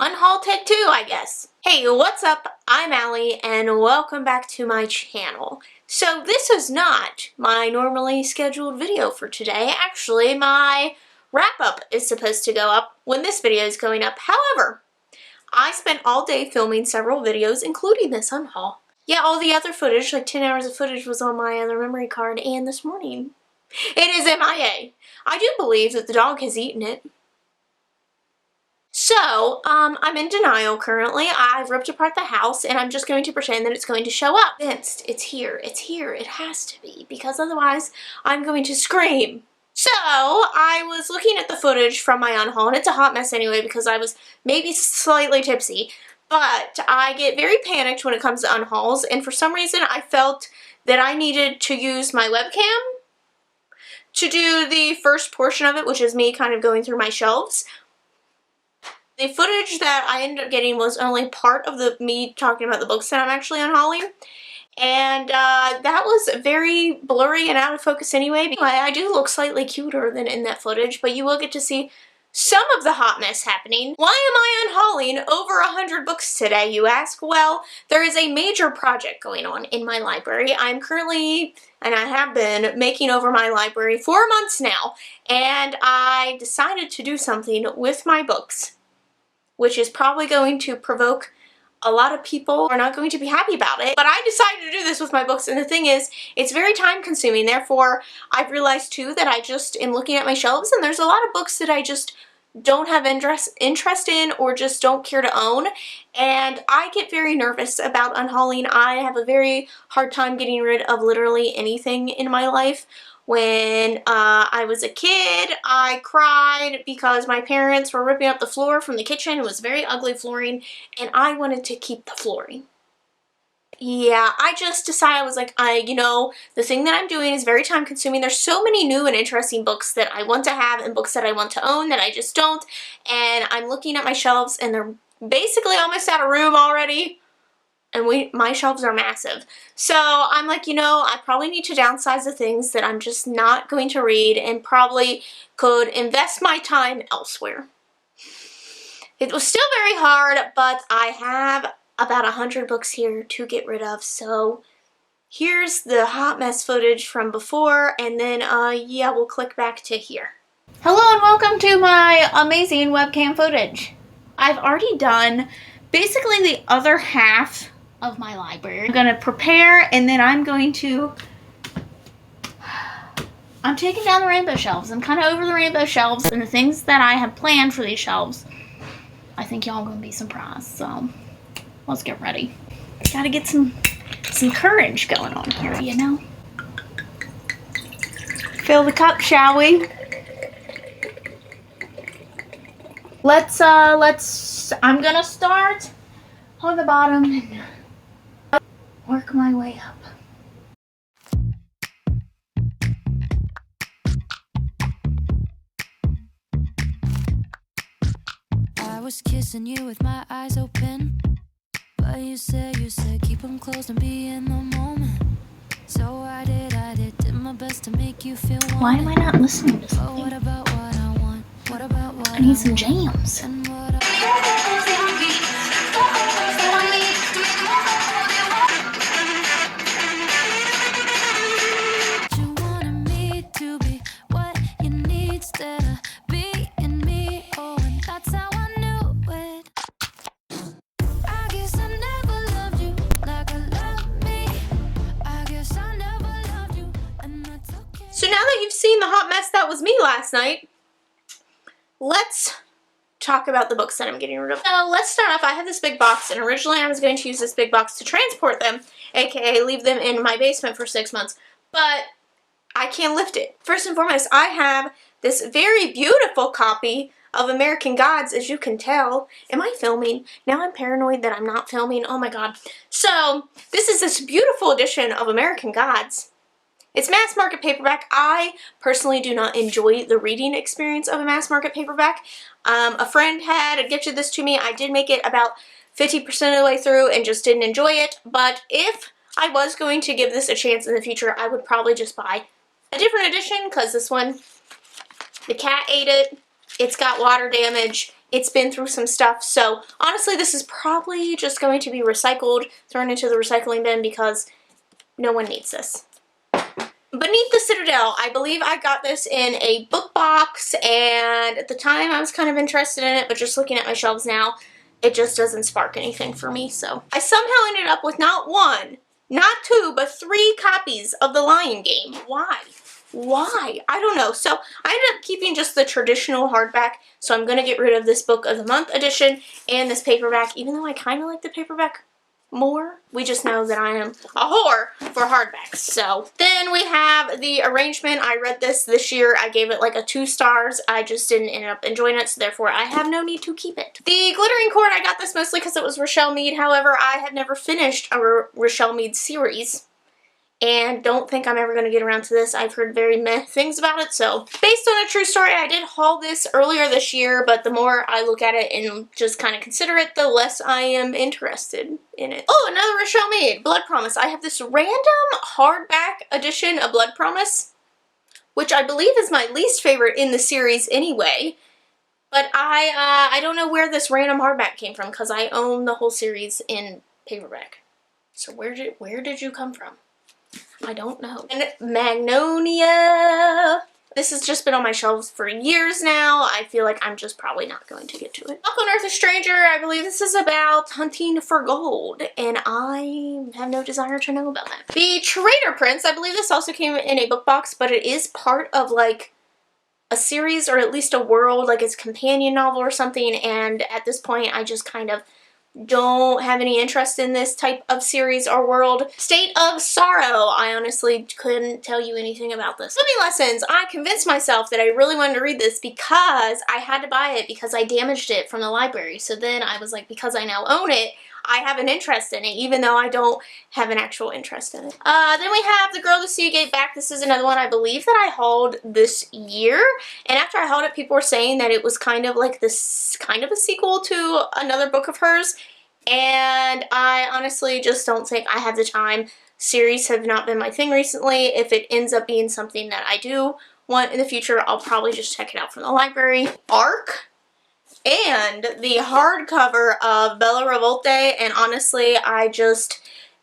Unhaul Tech 2, I guess. Hey, what's up? I'm Allie, and welcome back to my channel. So this is not my normally scheduled video for today. Actually, my wrap-up is supposed to go up when this video is going up. However, I spent all day filming several videos, including this unhaul. Yeah, all the other footage, like 10 hours of footage, was on my other memory card, and this morning it is MIA. I do believe that the dog has eaten it. So, I'm in denial currently. I've ripped apart the house and I'm just going to pretend that it's going to show up. Convinced it's here, it has to be, because otherwise I'm going to scream. So, I was looking at the footage from my unhaul, and it's a hot mess anyway because I was maybe slightly tipsy, but I get very panicked when it comes to unhauls, and for some reason I felt that I needed to use my webcam to do the first portion of it, which is me kind of going through my shelves. The footage that I ended up getting was only part of me talking about the books that I'm actually unhauling, and that was very blurry and out of focus anyway. I do look slightly cuter than in that footage, but you will get to see some of the hot mess happening. Why am I unhauling over 100 books today, you ask? Well, there is a major project going on in my library. I'm currently, and I have been, making over my library for months now, and I decided to do something with my books, which is probably going to provoke a lot of people who are not going to be happy about it. But I decided to do this with my books, and the thing is, it's very time consuming. Therefore, I've realized too that I just am looking at my shelves and there's a lot of books that I just don't have interest in or just don't care to own, and I get very nervous about unhauling. I have a very hard time getting rid of literally anything in my life. When I was a kid, I cried because my parents were ripping up the floor from the kitchen. It was very ugly flooring, and I wanted to keep the flooring. Yeah, I just decided, I was like, the thing that I'm doing is very time consuming. There's so many new and interesting books that I want to have and books that I want to own that I just don't. And I'm looking at my shelves and they're basically almost out of room already. And my shelves are massive. So I'm like, I probably need to downsize the things that I'm just not going to read and probably could invest my time elsewhere. It was still very hard, but I have about 100 books here to get rid of. So here's the hot mess footage from before, and then yeah, we'll click back to here. Hello and welcome to my amazing webcam footage. I've already done basically the other half of my library. I'm gonna prepare, and then I'm taking down the rainbow shelves. I'm kind of over the rainbow shelves and the things that I have planned for these shelves. I think y'all gonna be surprised, so let's get ready. Gotta get some courage going on here, Fill the cup, shall we? I'm gonna start on the bottom and work my way up. I was kissing you with my eyes open, but you said keep them closed and be in the moment. So I did my best to make you feel wanted. Why am I not listening to something? What about what I want? What about what I need some jams. and what you wanted me to be, what you need instead of being me. Oh, and that's how I knew it. I guess I never loved you like I love me. I guess I never loved you, and that's okay. So now that you've seen the hot mess that was me last night, let's talk about the books that I'm getting rid of. So let's start off. I have this big box, and originally I was going to use this big box to transport them, aka leave them in my basement for 6 months, but I can't lift it. First and foremost, I have this very beautiful copy of American Gods, as you can tell. Am I filming? Now I'm paranoid that I'm not filming. Oh my god. So this is this beautiful edition of American Gods. It's mass market paperback. I personally do not enjoy the reading experience of a mass market paperback. A friend had gifted this to me. I did make it about 50% of the way through and just didn't enjoy it. But if I was going to give this a chance in the future, I would probably just buy a different edition, because this one, the cat ate it. It's got water damage. It's been through some stuff, so honestly this is probably just going to be recycled, thrown into the recycling bin because no one needs this. Beneath the Citadel, I believe I got this in a book box, and at the time I was kind of interested in it, but just looking at my shelves now, it just doesn't spark anything for me, so. I somehow ended up with not one, not two, but 3 copies of The Lion Game. Why? Why? I don't know. So I ended up keeping just the traditional hardback, so I'm going to get rid of this Book of the Month edition and this paperback, even though I kind of like the paperback more. We just know that I am a whore for hardbacks. So then we have the arrangement. I read this year. I gave it like a 2 stars. I just didn't end up enjoying it, so therefore I have no need to keep it. The Glittering Cord, I got this mostly because it was Rochelle Mead. However, I had never finished a Rochelle Mead series, and don't think I'm ever going to get around to this. I've heard very meh things about it, so based on a true story, I did haul this earlier this year, but the more I look at it and just kind of consider it, the less I am interested in it. Oh, another Rochelle Mead, Blood Promise. I have this random hardback edition of Blood Promise, which I believe is my least favorite in the series anyway, but I don't know where this random hardback came from because I own the whole series in paperback. So where did you come from? I don't know. And Magnolia. This has just been on my shelves for years now. I feel like I'm just probably not going to get to it. Falcon, Earth, a Stranger. I believe this is about hunting for gold, and I have no desire to know about that. The Traitor Prince. I believe this also came in a book box, but it is part of like a series or at least a world, like it's a companion novel or something, and at this point I just kind of don't have any interest in this type of series or world. State of Sorrow. I honestly couldn't tell you anything about this. Swimming Lessons. I convinced myself that I really wanted to read this because I had to buy it because I damaged it from the library. So then I was like, because I now own it, I have an interest in it, even though I don't have an actual interest in it. Then we have The Girl the Sea Gave Back. This is another one I believe that I hauled this year. And after I hauled it, people were saying that it was kind of like this, kind of a sequel to another book of hers. And I honestly just don't think I have the time. Series have not been my thing recently. If it ends up being something that I do want in the future, I'll probably just check it out from the library. Arc. And the hardcover of Bella Revolte, and honestly, I just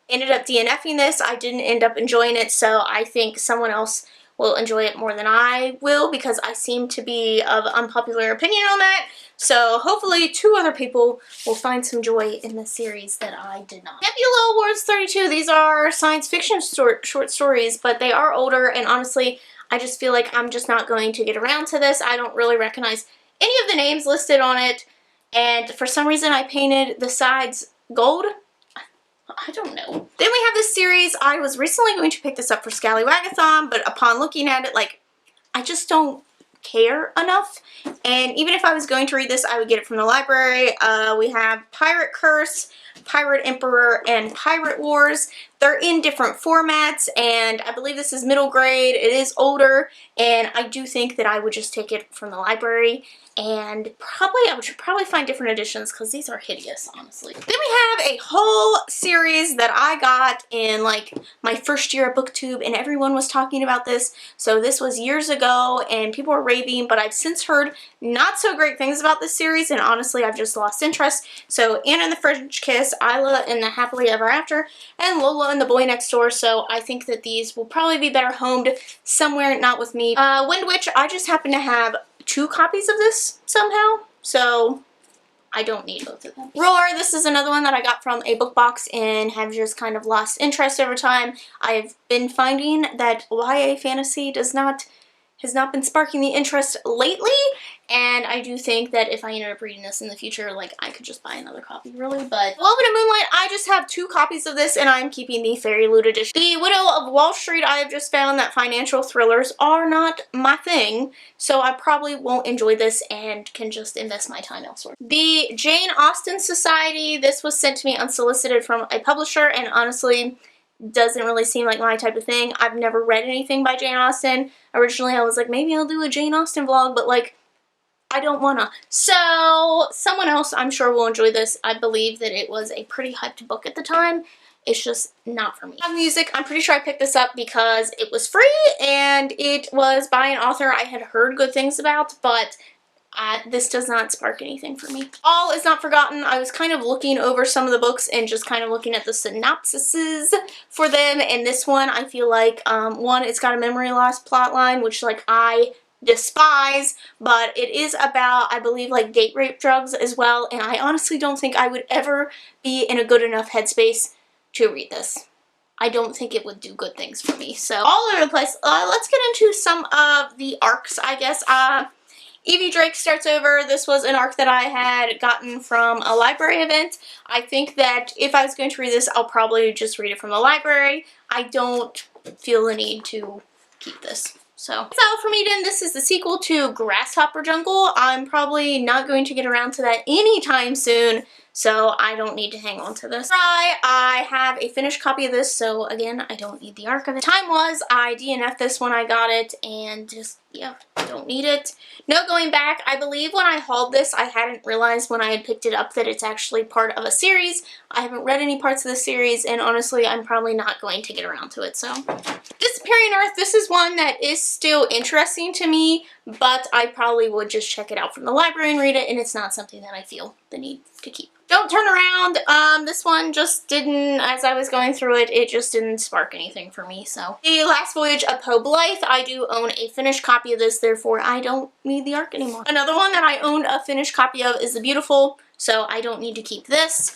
ended up DNFing this. I didn't end up enjoying it, so I think someone else will enjoy it more than I will because I seem to be of unpopular opinion on that. So hopefully 2 other people will find some joy in this series that I did not. Nebula Awards 32. These are science fiction short stories, but they are older, and honestly, I just feel like I'm just not going to get around to this. I don't really recognize any of the names listed on it, and for some reason I painted the sides gold. I don't know. Then we have this series. I was recently going to pick this up for Scallywagathon, but upon looking at it, like, I just don't care enough, and even if I was going to read this, I would get it from the library. We have Pirate Curse, Pirate Emperor, and Pirate Wars. They're in different formats, and I believe this is middle grade. It is older, and I do think that I would just take it from the library, and I should probably find different editions because these are hideous, honestly. Then we have a whole series that I got in like my first year at BookTube, and everyone was talking about this. So this was years ago, and people were raving, but I've since heard not so great things about this series, and honestly, I've just lost interest. So Anna and the French Kiss, Isla and the Happily Ever After, and Lola and the Boy Next Door. So I think that these will probably be better homed somewhere not with me. Wind Witch, I just happen to have 2 copies of this somehow, so I don't need both of them. Roar, this is another one that I got from a book box and have just kind of lost interest over time. I've been finding that YA fantasy has not been sparking the interest lately, and I do think that if I ended up reading this in the future, like, I could just buy another copy, really. But Woven in Moonlight, I just have 2 copies of this, and I'm keeping the Fairy Loot edition. The Widow of Wall Street, I have just found that financial thrillers are not my thing, so I probably won't enjoy this and can just invest my time elsewhere. The Jane Austen Society, this was sent to me unsolicited from a publisher, and honestly, doesn't really seem like my type of thing. I've never read anything by Jane Austen. Originally, I was like, maybe I'll do a Jane Austen vlog, but like, I don't wanna. So, someone else I'm sure will enjoy this. I believe that it was a pretty hyped book at the time. It's just not for me. Music, I'm pretty sure I picked this up because it was free and it was by an author I had heard good things about, but This does not spark anything for me. All Is Not Forgotten. I was kind of looking over some of the books and just kind of looking at the synopsises for them, and this one I feel like, one, it's got a memory loss plot line, which like I despise, but it is about, I believe, like date rape drugs as well, and I honestly don't think I would ever be in a good enough headspace to read this. I don't think it would do good things for me. So all over the place. Let's get into some of the arcs, I guess. Evie Drake starts over. This was an arc that I had gotten from a library event. I think that if I was going to read this, I'll probably just read it from the library. I don't feel the need to keep this. So that's all for me then. This is the sequel to Grasshopper Jungle. I'm probably not going to get around to that anytime soon, so I don't need to hang on to this. I have a finished copy of this, so again, I don't need the arc of it. Time was, I DNF'd this when I got it, and just, yeah, don't need it. No going back. I believe when I hauled this, I hadn't realized when I had picked it up that it's actually part of a series. I haven't read any parts of the series, and honestly, I'm probably not going to get around to it, so. Disappearing Earth, this is one that is still interesting to me, but I probably would just check it out from the library and read it, and it's not something that I feel the need to keep. Don't Turn Around, this one just didn't, as I was going through it, it just didn't spark anything for me, so. The Last Voyage of Poe Blythe, I do own a finished copy of this, therefore I don't need the arc anymore. Another one that I own a finished copy of is The Beautiful, so I don't need to keep this.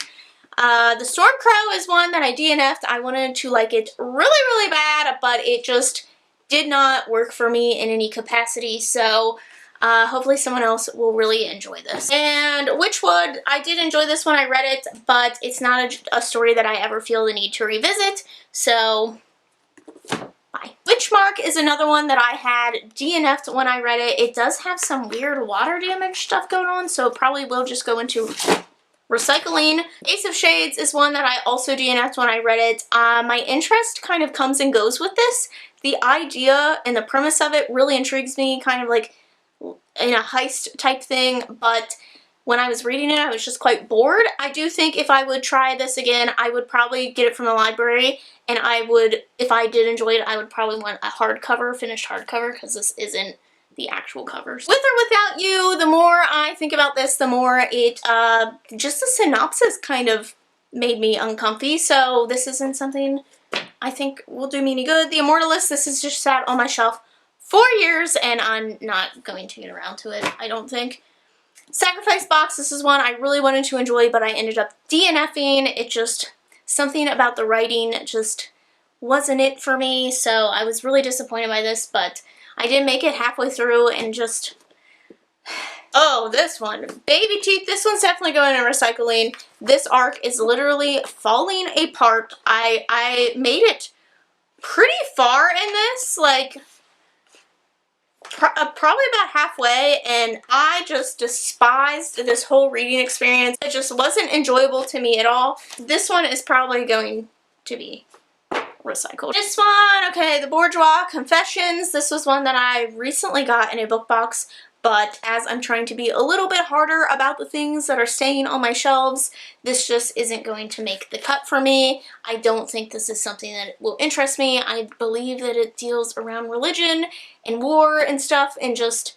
The Stormcrow is one that I DNF'd. I wanted to like it really bad, but it just did not work for me in any capacity, so hopefully someone else will really enjoy this. And Witchwood, I did enjoy this when I read it, but it's not a story that I ever feel the need to revisit, so bye. Witchmark is another one that I had DNF'd when I read it. It does have some weird water damage stuff going on, so it probably will just go into recycling. Ace of Shades is one that I also DNF'd when I read it. My interest kind of comes and goes with this. The idea and the premise of it really intrigues me, kind of like in a heist type thing, but when I was reading it, I was just quite bored. I do think if I would try this again, I would probably get it from the library, and I would, if I did enjoy it, I would probably want a hardcover, finished hardcover, because this isn't the actual covers. With or Without You, the more I think about this, the more it, just the synopsis kind of made me uncomfy, so this isn't something I think will do me any good. The Immortalist, this is just sat on my shelf for years, and I'm not going to get around to it, I don't think. Sacrifice Box, this is one I really wanted to enjoy, but I ended up DNFing. It just, something about the writing just wasn't it for me, so I was really disappointed by this, but I did make it halfway through and just, oh, this one. Baby Teeth, this one's definitely going in recycling. This arc is literally falling apart. I made it pretty far in this, like, probably about halfway, and I just despised this whole reading experience. It just wasn't enjoyable to me at all. This one is probably going to be recycled. This one, okay, the Bourgeois Confessions. This was one that I recently got in a book box, but as I'm trying to be a little bit harder about the things that are staying on my shelves, this just isn't going to make the cut for me. I don't think this is something that will interest me. I believe that it deals around religion and war and stuff, and just,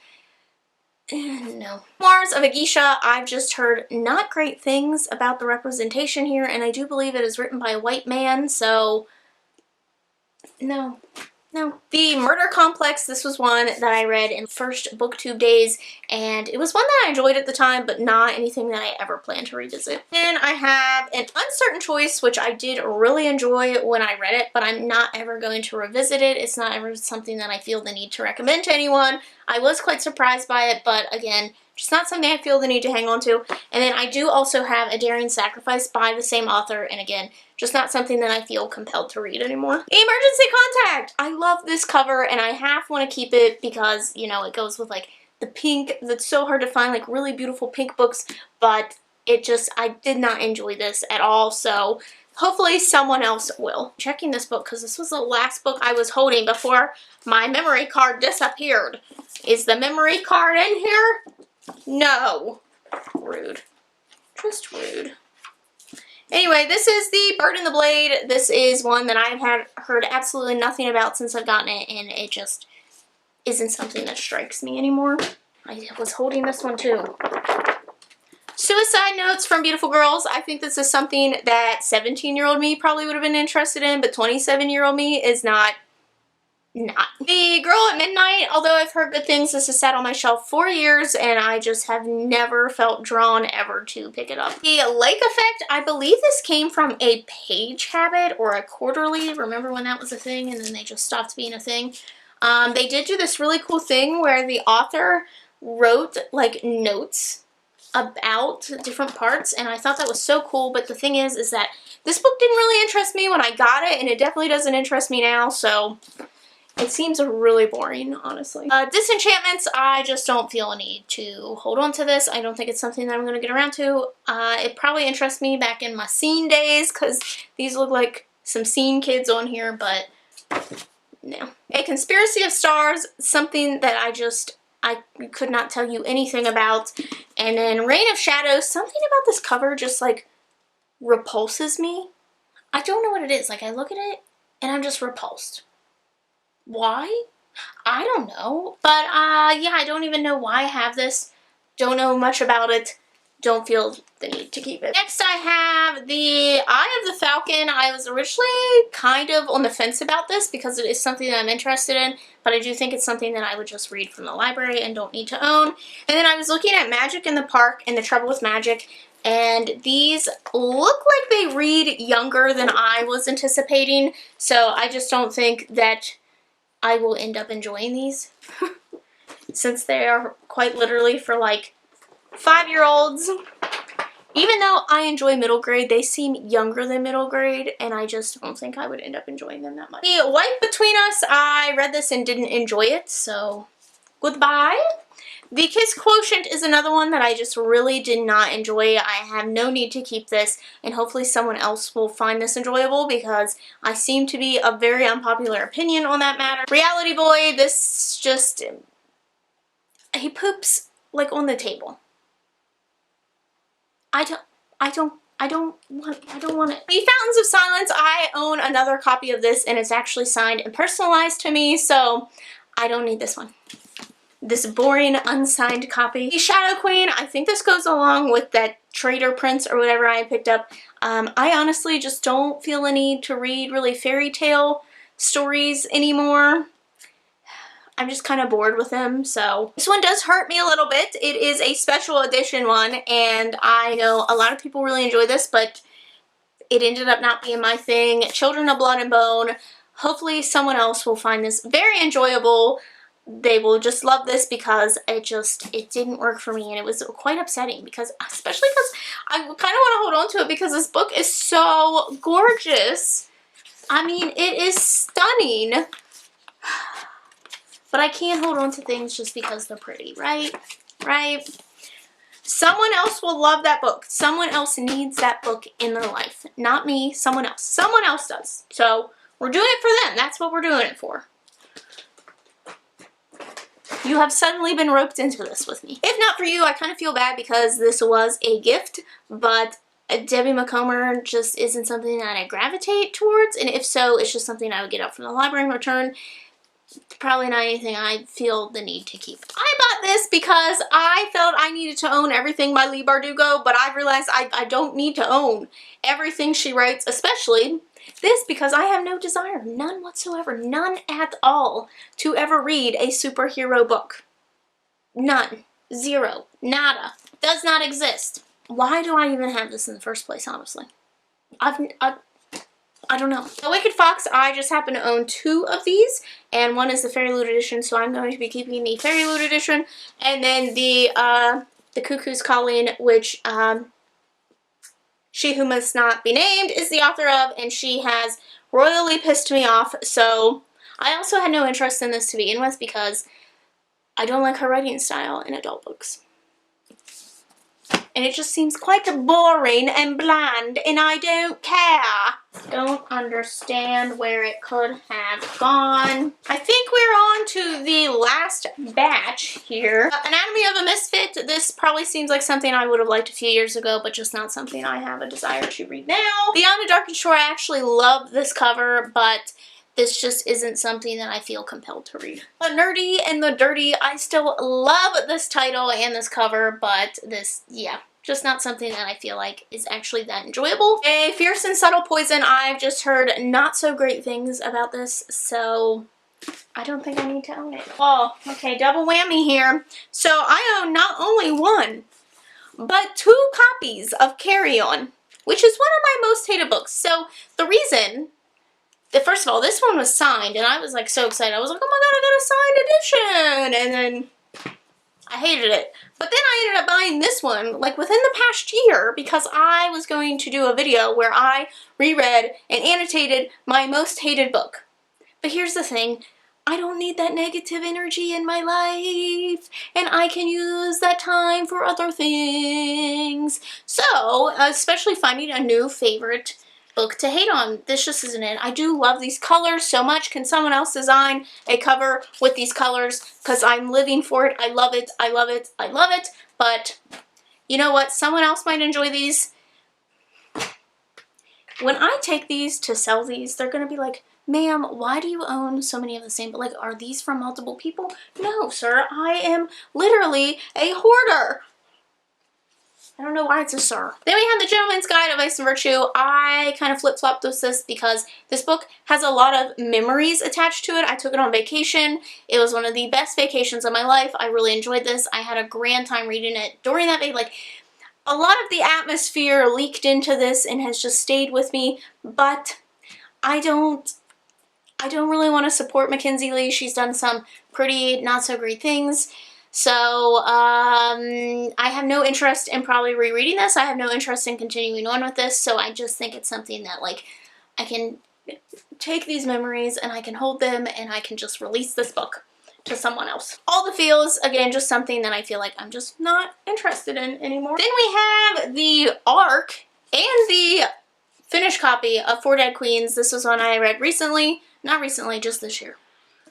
no. Memoirs of a Geisha, I've just heard not great things about the representation here, and I do believe it is written by a white man, so no. No. The Murder Complex, this was one that I read in first booktube days, and it was one that I enjoyed at the time, but not anything that I ever plan to revisit. Then I have An Uncertain Choice, which I did really enjoy when I read it, but I'm not ever going to revisit it. It's not ever something that I feel the need to recommend to anyone. I was quite surprised by it, but again, just not something I feel the need to hang on to. And then I do also have A Daring Sacrifice by the same author, and again, just not something that I feel compelled to read anymore. Emergency Contact! I love this cover, and I half want to keep it because, you know, it goes with like the pink. That's so hard to find, like really beautiful pink books, but it just, I did not enjoy this at all, so hopefully someone else will. Checking this book because this was the last book I was holding before my memory card disappeared. Is the memory card in here? No. Rude. Just rude. Anyway, this is the Bird and the Blade. This is one that I've heard absolutely nothing about since I've gotten it, and it just isn't something that strikes me anymore. I was holding this one too. Suicide Notes from Beautiful Girls. I think this is something that 17-year-old me probably would have been interested in, but 27-year-old me is not. The Girl at Midnight, although I've heard good things, this has sat on my shelf for years and I just have never felt drawn ever to pick it up. The Lake Effect, I believe this came from a Page Habit or a quarterly. Remember when that was a thing and then they just stopped being a thing? They did do this really cool thing where the author wrote like notes about different parts, and I thought that was so cool. But the thing is that this book didn't really interest me when I got it, and it definitely doesn't interest me now, so it seems really boring, honestly. Disenchantments, I just don't feel a need to hold on to this. I don't think it's something that I'm going to get around to. It probably interests me back in my scene days, because these look like some scene kids on here, but no. A Conspiracy of Stars, something that I could not tell you anything about. And then Reign of Shadows, something about this cover just like repulses me. I don't know what it is. Like, I look at it and I'm just repulsed. Why? I don't know. But yeah, I don't even know why I have this. Don't know much about it. Don't feel the need to keep it. Next I have the Eye of the Falcon. I was originally kind of on the fence about this because it is something that I'm interested in, but I do think it's something that I would just read from the library and don't need to own. And then I was looking at Magic in the Park and The Trouble with Magic, and these look like they read younger than I was anticipating, so I just don't think that I will end up enjoying these since they are quite literally for like 5-year-olds. Even though I enjoy middle grade, they seem younger than middle grade, and I just don't think I would end up enjoying them that much. The Wife Between Us, I read this and didn't enjoy it, so goodbye. The Kiss Quotient is another one that I just really did not enjoy. I have no need to keep this, and hopefully someone else will find this enjoyable because I seem to be a very unpopular opinion on that matter. Reality Boy, this just, he poops like on the table. I don't want it. The Fountains of Silence, I own another copy of this and it's actually signed and personalized to me, so I don't need this one. This boring unsigned copy. The Shadow Queen, I think this goes along with that Traitor Prince or whatever I picked up. I honestly just don't feel a need to read really fairy tale stories anymore. I'm just kind of bored with them, so. This one does hurt me a little bit. It is a special edition one, and I know a lot of people really enjoy this, but it ended up not being my thing. Children of Blood and Bone. Hopefully someone else will find this very enjoyable. They will just love this because it didn't work for me, and it was quite upsetting because, especially because I kind of want to hold on to it because this book is so gorgeous. I mean, it is stunning. But I can't hold on to things just because they're pretty, right? Right? Someone else will love that book. Someone else needs that book in their life. Not me, someone else. Someone else does. So, we're doing it for them. That's what we're doing it for. You have suddenly been roped into this with me. If not for you, I kind of feel bad because this was a gift, but Debbie mAkeOvEr just isn't something that I gravitate towards, and if so, it's just something I would get up from the library and return. Probably not anything I feel the need to keep. I bought this because I felt I needed to own everything by Leigh Bardugo, but I realized I don't need to own everything she writes, especially this, because I have no desire, none whatsoever, none at all, to ever read a superhero book. None. Zero. Nada. Does not exist. Why do I even have this in the first place, honestly? I don't know. The Wicked Fox, I just happen to own 2 of these, and one is the Fairy Loot edition, so I'm going to be keeping the Fairy Loot edition, and then the Cuckoo's Calling, which She Who Must Not Be Named is the author of, and she has royally pissed me off, so I also had no interest in this to begin with because I don't like her writing style in adult books. And it just seems quite boring and bland, and I don't care. Don't understand where it could have gone. I think we're on to the last batch here. Anatomy of a Misfit. This probably seems like something I would have liked a few years ago, but just not something I have a desire to read now. Beyond a Darkened Shore, I actually love this cover, but this just isn't something that I feel compelled to read. The Nerdy and the Dirty, I still love this title and this cover, but this, yeah, just not something that I feel like is actually that enjoyable. A Fierce and Subtle Poison, I've just heard not so great things about this, so I don't think I need to own it. Oh, okay, double whammy here. So I own not only one, but 2 copies of Carry On, which is one of my most hated books. So the reason that, first of all, this one was signed, and I was like so excited. I was like, oh my god, I got a signed edition! And then I hated it. But then I ended up buying this one, like within the past year, because I was going to do a video where I reread and annotated my most hated book. But here's the thing. I don't need that negative energy in my life, and I can use that time for other things. So, especially finding a new favorite book to hate on. This just isn't it. I do love these colors so much. Can someone else design a cover with these colors? Because I'm living for it. I love it. I love it. I love it. But you know what? Someone else might enjoy these. When I take these to sell these, they're going to be like, ma'am, why do you own so many of the same? But like, are these from multiple people? No, sir. I am literally a hoarder. I don't know why it's a sir. Then we have The Gentleman's Guide of Vice and Virtue. I kind of flip-flopped with this because this book has a lot of memories attached to it. I took it on vacation. It was one of the best vacations of my life. I really enjoyed this. I had a grand time reading it during that day. Like, a lot of the atmosphere leaked into this and has just stayed with me, but I don't really want to support Mackenzie Lee. She's done some pretty not so great things. So I have no interest in probably rereading this. I have no interest in continuing on with this. So I just think it's something that like I can take these memories and I can hold them and I can just release this book to someone else. All the Feels, again, just something that I feel like I'm just not interested in anymore. Then we have the ARC and the finished copy of Four Dead Queens. This was one I read recently. Not recently, just this year.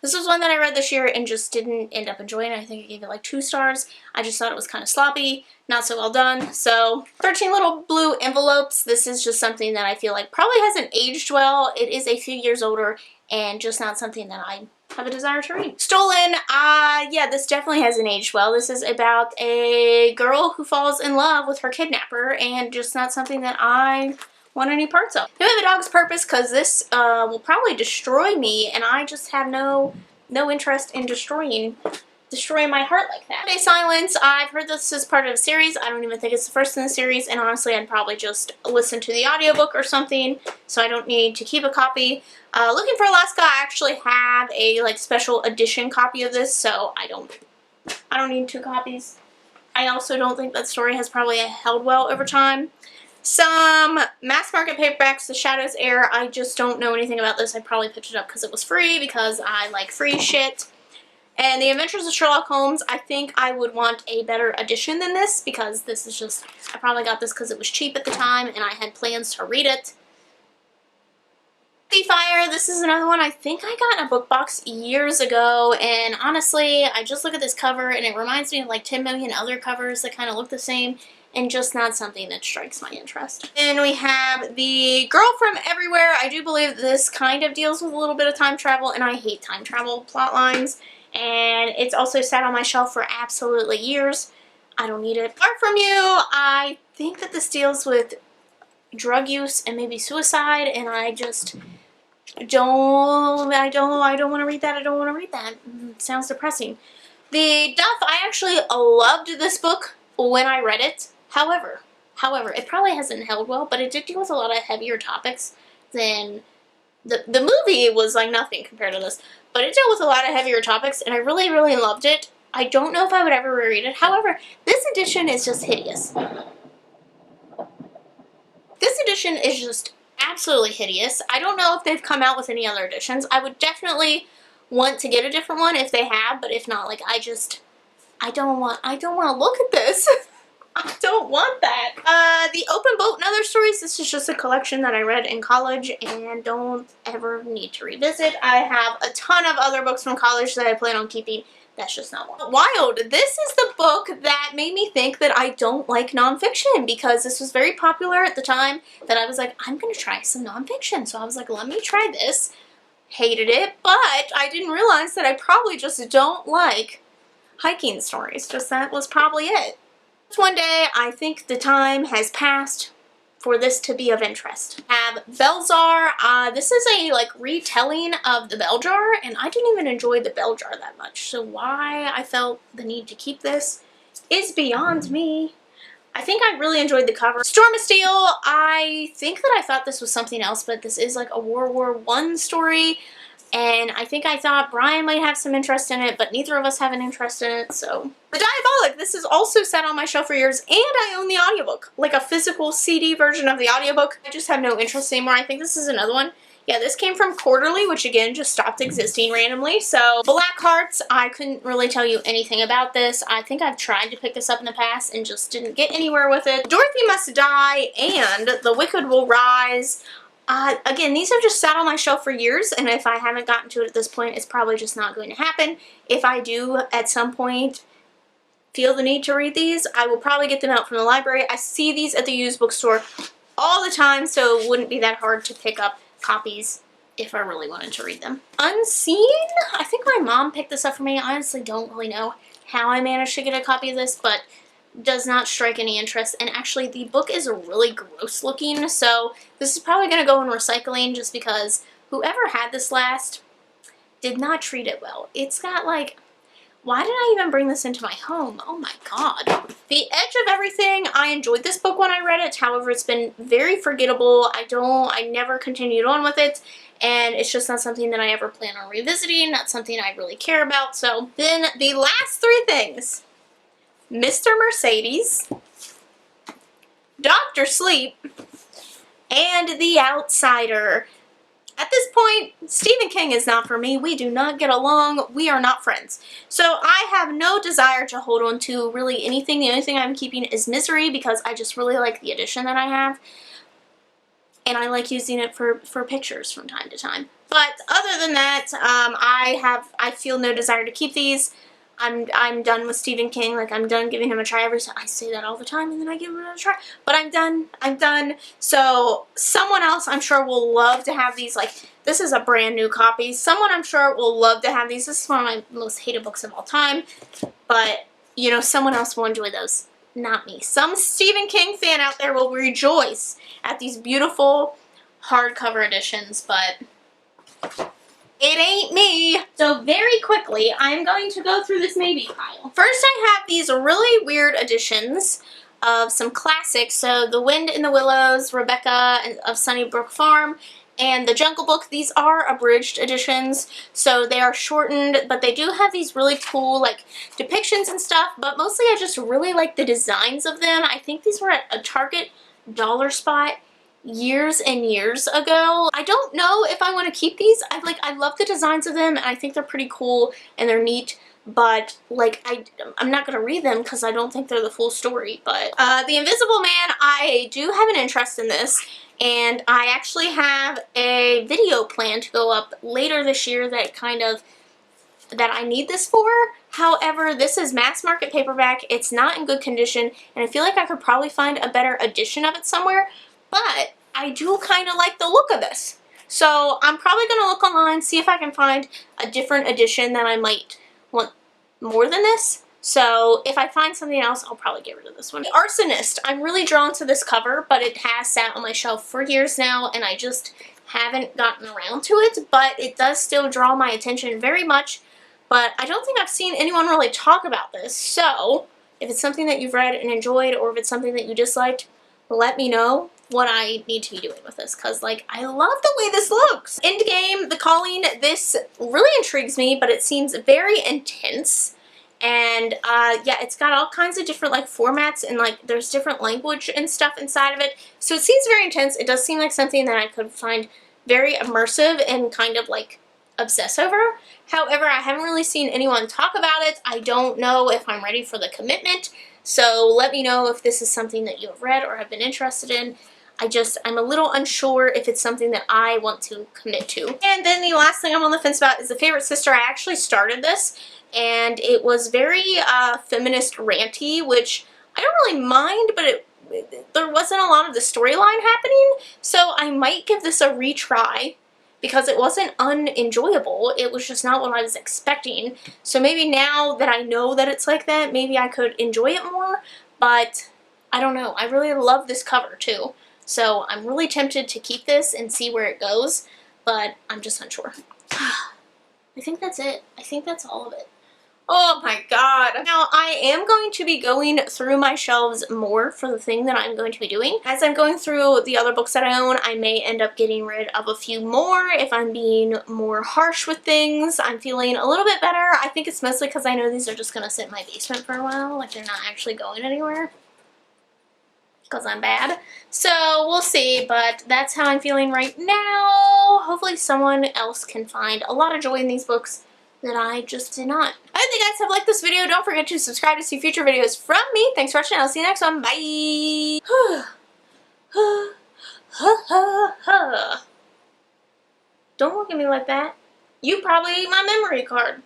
This was one that I read this year and just didn't end up enjoying. I think I gave it like 2 stars. I just thought it was kind of sloppy, not so well done. So 13 Little Blue Envelopes. This is just something that I feel like probably hasn't aged well. It is a few years older and just not something that I have a desire to read. Stolen. Yeah, this definitely hasn't aged well. This is about a girl who falls in love with her kidnapper and just not something that I want any parts of. Then we have A Dog's Purpose, because this will probably destroy me, and I just have no interest in destroying my heart like that. Day Silence, I've heard this is part of a series. I don't even think it's the first in the series, and honestly I'd probably just listen to the audiobook or something, so I don't need to keep a copy. Looking for Alaska, I actually have a like special edition copy of this, so I don't need 2 copies. I also don't think that story has probably held well over time. Some mass market paperbacks, The Shadows Heir. I just don't know anything about this. I probably picked it up because it was free, because I like free shit. And The Adventures of Sherlock Holmes, I think I would want a better edition than this, because this is just, I probably got this because it was cheap at the time and I had plans to read it. Fire, this is another one I think I got in a book box years ago, and honestly, I just look at this cover and it reminds me of like 10 million other covers that kind of look the same, and just not something that strikes my interest. Then we have The Girl from Everywhere. I do believe this kind of deals with a little bit of time travel, and I hate time travel plot lines, and it's also sat on my shelf for absolutely years. I don't need it. Apart From You, I think that this deals with drug use and maybe suicide, and I just don't want to read that. I don't want to read that. It sounds depressing. The Duff, I actually loved this book when I read it. However, it probably hasn't held well, but it did deal with a lot of heavier topics than the movie was like nothing compared to this, but it dealt with a lot of heavier topics, and I really, really loved it. I don't know if I would ever reread it. However, this edition is just hideous. This edition is just absolutely hideous. I don't know if they've come out with any other editions. I would definitely want to get a different one if they have, but if not, like I don't want to look at this. I don't want that. The Open Boat and Other Stories, this is just a collection that I read in college and don't ever need to revisit. I have a ton of other books from college that I plan on keeping. That's just not one. Wild. This is the book that made me think that I don't like nonfiction, because this was very popular at the time that I was like, I'm going to try some nonfiction. So I was like, let me try this. hated it, but I didn't realize that I probably just don't like hiking stories. Just that was probably it. One day, I think the time has passed for this to be of interest. I have Belzar. This is a retelling of the Bell Jar, and I didn't even enjoy the Bell Jar that much. So why I felt the need to keep this is beyond me. I think I really enjoyed the cover. Storm of Steel, I think that I thought this was something else, but this is like a World War I story. And I think I thought Brian might have some interest in it, but neither of us have an interest in it, so. The Diabolic, this is also sat on my shelf for years, and I own the audiobook. Like a physical CD version of the audiobook. I just have no interest anymore. I think this is another one. Yeah, this came from Quarterly, which again just stopped existing randomly. So, Black Hearts, I couldn't really tell you anything about this. I think I've tried to pick this up in the past and just didn't get anywhere with it. Dorothy Must Die and The Wicked Will Rise. Again, these have just sat on my shelf for years, and if I haven't gotten to it at this point, it's probably just not going to happen. If I do, at some point, feel the need to read these, I will probably get them out from the library. I see these at the used bookstore all the time, so it wouldn't be that hard to pick up copies if I really wanted to read them. Unseen? I think my mom picked this up for me. I honestly don't really know how I managed to get a copy of this, but does not strike any interest. And actually, the book is really gross looking, so this is probably going to go in recycling just because whoever had this last did not treat it well. It's got like, why did I even bring this into my home? Oh my god. The Edge of Everything, I enjoyed this book when I read it. However, it's been very forgettable. I never continued on with it. And it's just not something that I ever plan on revisiting. Not something I really care about. So then the last three things. Mr. Mercedes, Dr. Sleep, and The Outsider. At this point, Stephen King is not for me. We do not get along. We are not friends. So I have no desire to hold on to really anything. The only thing I'm keeping is Misery because I just really like the edition that I have. And I like using it for pictures from time to time. But other than that, I feel no desire to keep these. I'm done with Stephen King. Like, I'm done giving him a try every time. I say that all the time and then I give him another try. But I'm done. So someone else I'm sure will love to have these. Like, this is a brand new copy. Someone I'm sure will love to have these. This is one of my most hated books of all time. But, you know, someone else will enjoy those. Not me. Some Stephen King fan out there will rejoice at these beautiful hardcover editions, but it ain't me. So very quickly, I'm going to go through this maybe pile. First, I have these really weird editions of some classics. So The Wind in the Willows, Rebecca of Sunnybrook Farm, and The Jungle Book. These are abridged editions, so they are shortened, but they do have these really cool like depictions and stuff, but mostly I just really like the designs of them. I think these were at a Target dollar spot years and years ago. I don't know if I want to keep these. I love the designs of them, and I think they're pretty cool and they're neat, but like I'm not going to read them because I don't think they're the full story. But The Invisible Man, I do have an interest in this, and I actually have a video plan to go up later this year that I need this for. However, this is mass market paperback. It's not in good condition, and I feel like I could probably find a better edition of it somewhere. But I do kind of like the look of this. So I'm probably going to look online, see if I can find a different edition that I might want more than this. So if I find something else, I'll probably get rid of this one. The Arsonist. I'm really drawn to this cover, but it has sat on my shelf for years now, and I just haven't gotten around to it. But it does still draw my attention very much. But I don't think I've seen anyone really talk about this. So if it's something that you've read and enjoyed, or if it's something that you disliked, let me know what I need to be doing with this, because like I love the way this looks. Endgame, The Calling, this really intrigues me, but it seems very intense, and yeah, it's got all kinds of different like formats, and like there's different language and stuff inside of it, so it seems very intense. It does seem like something that I could find very immersive and kind of like obsess over. However, I haven't really seen anyone talk about it. I don't know if I'm ready for the commitment, so let me know if this is something that you have read or have been interested in. I'm a little unsure if it's something that I want to commit to. And then the last thing I'm on the fence about is The Favorite Sister. I actually started this, and it was very feminist ranty, which I don't really mind, but there wasn't a lot of the storyline happening, so I might give this a retry because it wasn't unenjoyable. It was just not what I was expecting. So maybe now that I know that it's like that, maybe I could enjoy it more, but I don't know. I really love this cover too. So I'm really tempted to keep this and see where it goes, but I'm just unsure. I think that's it. I think that's all of it. Oh my god. Now, I am going to be going through my shelves more for the thing that I'm going to be doing. As I'm going through the other books that I own, I may end up getting rid of a few more if I'm being more harsh with things. I'm feeling a little bit better. I think it's mostly because I know these are just going to sit in my basement for a while. Like, they're not actually going anywhere. Because I'm bad. So we'll see, but that's how I'm feeling right now. Hopefully someone else can find a lot of joy in these books that I just did not. I hope you guys have liked this video. Don't forget to subscribe to see future videos from me. Thanks for watching. I'll see you next one. Bye. Don't look at me like that. You probably ate my memory card.